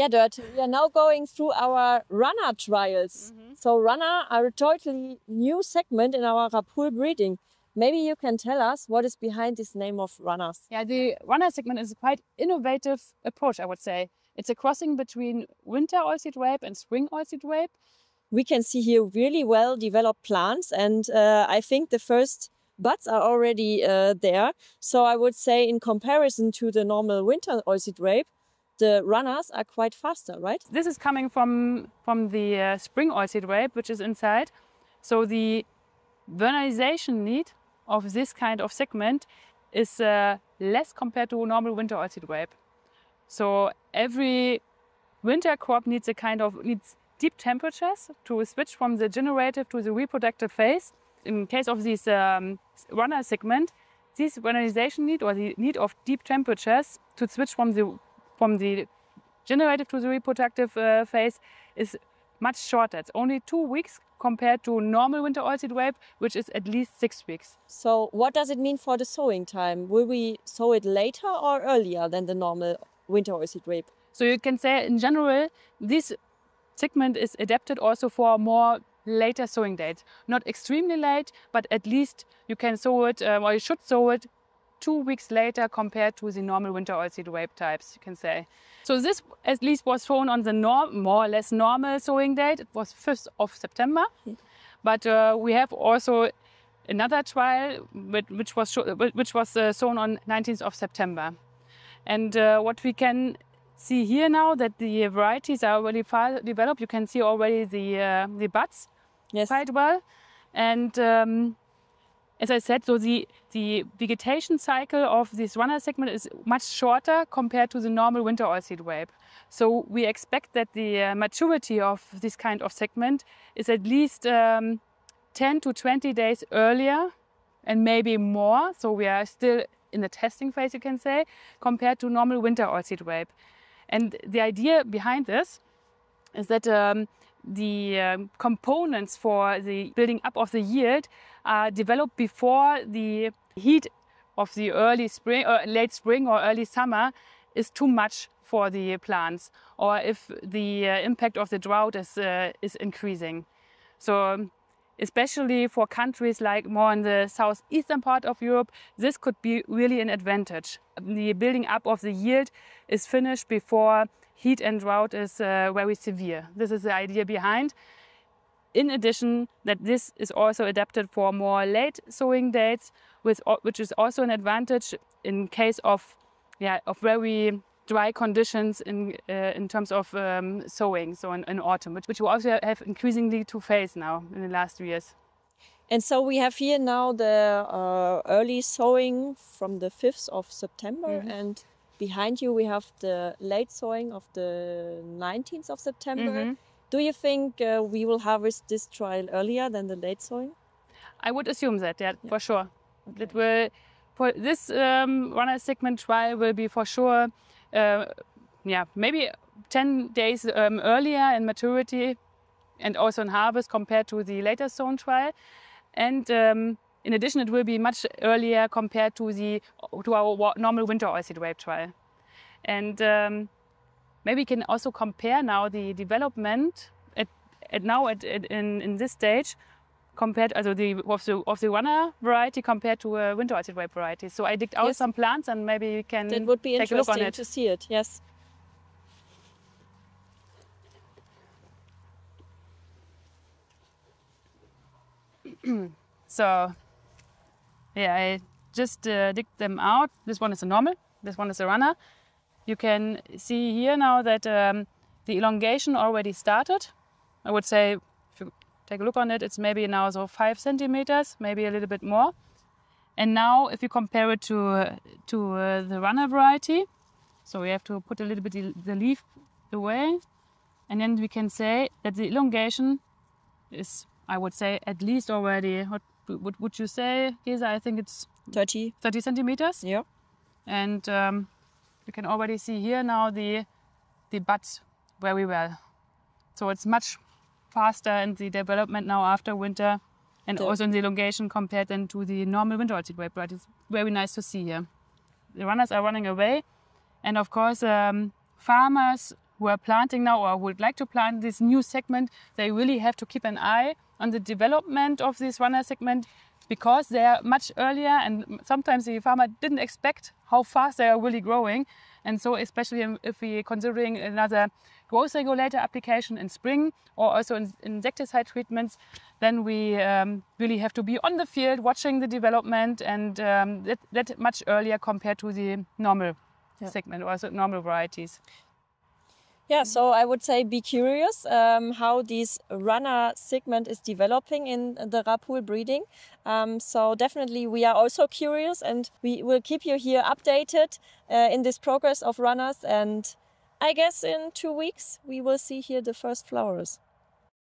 Yeah, Dört, we are now going through our runner trials. So runner are a totally new segment in our RAPOOL breeding. Maybe you can tell us what is behind this name of runners. Yeah, the runner segment is a quite innovative approach, I would say. It's a crossing between winter oilseed rape and spring oilseed rape. We can see here really well developed plants, and I think the first buds are already there. So I would say in comparison to the normal winter oilseed rape, the runners are quite faster, right? This is coming from the spring oilseed rape, which is inside. So the vernalization need of this kind of segment is less compared to normal winter oilseed rape. So every winter crop needs deep temperatures to switch from the generative to the reproductive phase. In case of this runner segment, this vernalization need, or the need of deep temperatures to switch from the generative to the reproductive phase, is much shorter. It's only 2 weeks compared to normal winter oilseed rape, which is at least 6 weeks. So what does it mean for the sowing time? Will we sow it later or earlier than the normal winter oilseed rape? So you can say in general, this segment is adapted also for more later sowing dates. Not extremely late, but at least you can sow it, or you should sow it 2 weeks later compared to the normal winter oilseed rape types, you can say. So this at least was sown on the more or less normal sowing date. It was 5th of September. But we have also another trial which was sown on 19th of September. And what we can see here now, that the varieties are already far developed. You can see already the buds quite well. And as I said, so the vegetation cycle of this runner segment is much shorter compared to the normal winter oilseed rape. So we expect that the maturity of this kind of segment is at least 10 to 20 days earlier, and maybe more. So we are still in the testing phase, you can say, compared to normal winter oilseed rape. And the idea behind this is that the components for the building up of the yield are developed before the heat of the early spring, or late spring or early summer is too much for the plants, or if the impact of the drought is increasing. So especially for countries like more in the southeastern part of Europe, this could be really an advantage. The building up of the yield is finished before heat and drought is very severe. This is the idea behind. In addition, that this is also adapted for more late sowing dates, which is also an advantage in case of very dry conditions in terms of sowing, so in autumn, which we also have increasingly to face now in the last years. And so we have here now the early sowing from the 5th of September, and behind you we have the late sowing of the 19th of September. Do you think we will harvest this trial earlier than the late sowing? I would assume that, yeah. For sure. Okay. It will, for this runner segment trial will be for sure, maybe 10 days earlier in maturity and also in harvest compared to the later sown trial. And in addition, it will be much earlier compared to our normal winter oilseed rape trial. And maybe we can also compare now the development in this stage compared of the runner variety compared to a winter oilseed rape variety. So I digged out some plants, and maybe we can that would be take a look on it. Interesting to see it. Yes. So yeah, I just digged them out. This one is a normal. This one is a runner. You can see here now that the elongation already started. I would say, if you take a look on it, it's maybe now so 5 centimeters, maybe a little bit more. And now if you compare it to the runner variety, so we have to put a little bit the leaf away. And then we can say that the elongation is, I would say, at least already, what would you say, Gesa? I think it's 30 centimeters. Yeah. And you can already see here now the buds very well. So it's much faster in the development now after winter, and also in the elongation compared then to the normal winter oilseed rape. But it's very nice to see here. The runners are running away, and of course farmers who are planting now or would like to plant this new segment, they really have to keep an eye on the development of this runner segment, because they are much earlier and sometimes the farmer didn't expect how fast they are really growing. And so especially if we're considering another growth regulator application in spring or also in insecticide treatments, then we really have to be on the field watching the development, and that much earlier compared to the normal segment or also normal varieties. Yeah, so I would say be curious how this runner segment is developing in the RAPOOL breeding. So definitely we are also curious, and we will keep you here updated in this progress of runners. And I guess in 2 weeks we will see here the first flowers.